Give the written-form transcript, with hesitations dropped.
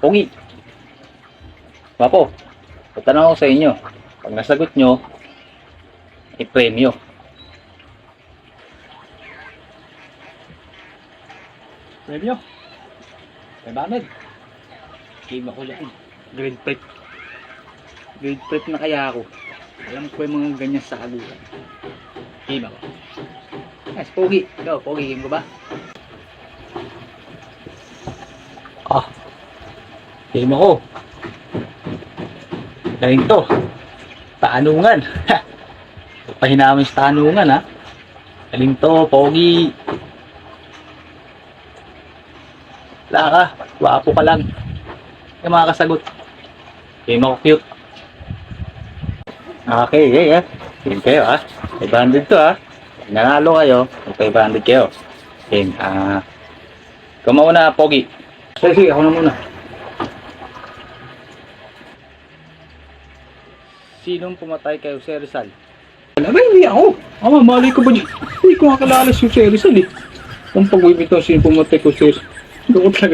Pogi. Wapo, tatanong ako sa inyo. Pag nasagot nyo, i-premyo. Premyo? 500. Game ako dyan. Grade prep. Grade prep na kaya ako. Alam ko yung mga ganyan sa kagulan. Game ako. Yes, Pogi. Ikaw, Pogi, game ko ba? Game ako. Galing to. Tanungan. Pahinamin sa tanungan, ha. Galing to, Pogi. Wala ka. Wapo ka lang. Yung mga kasagot. Game ako cute. Okay, yeah. Game kayo, ha. 500 to, ha. Nanalo kayo. 500 kayo. Game, ikaw mauna, Pogi. Sige, ako na muna. Sinong pumatay kay Jose Rizal? Wala ba, hindi ako. Mali ko ba dyan? Hindi ko makalala si Jose Rizal eh. Kung pag-ibig ito, sino pumatay ko si Jose Rizal? Hindi ko talaga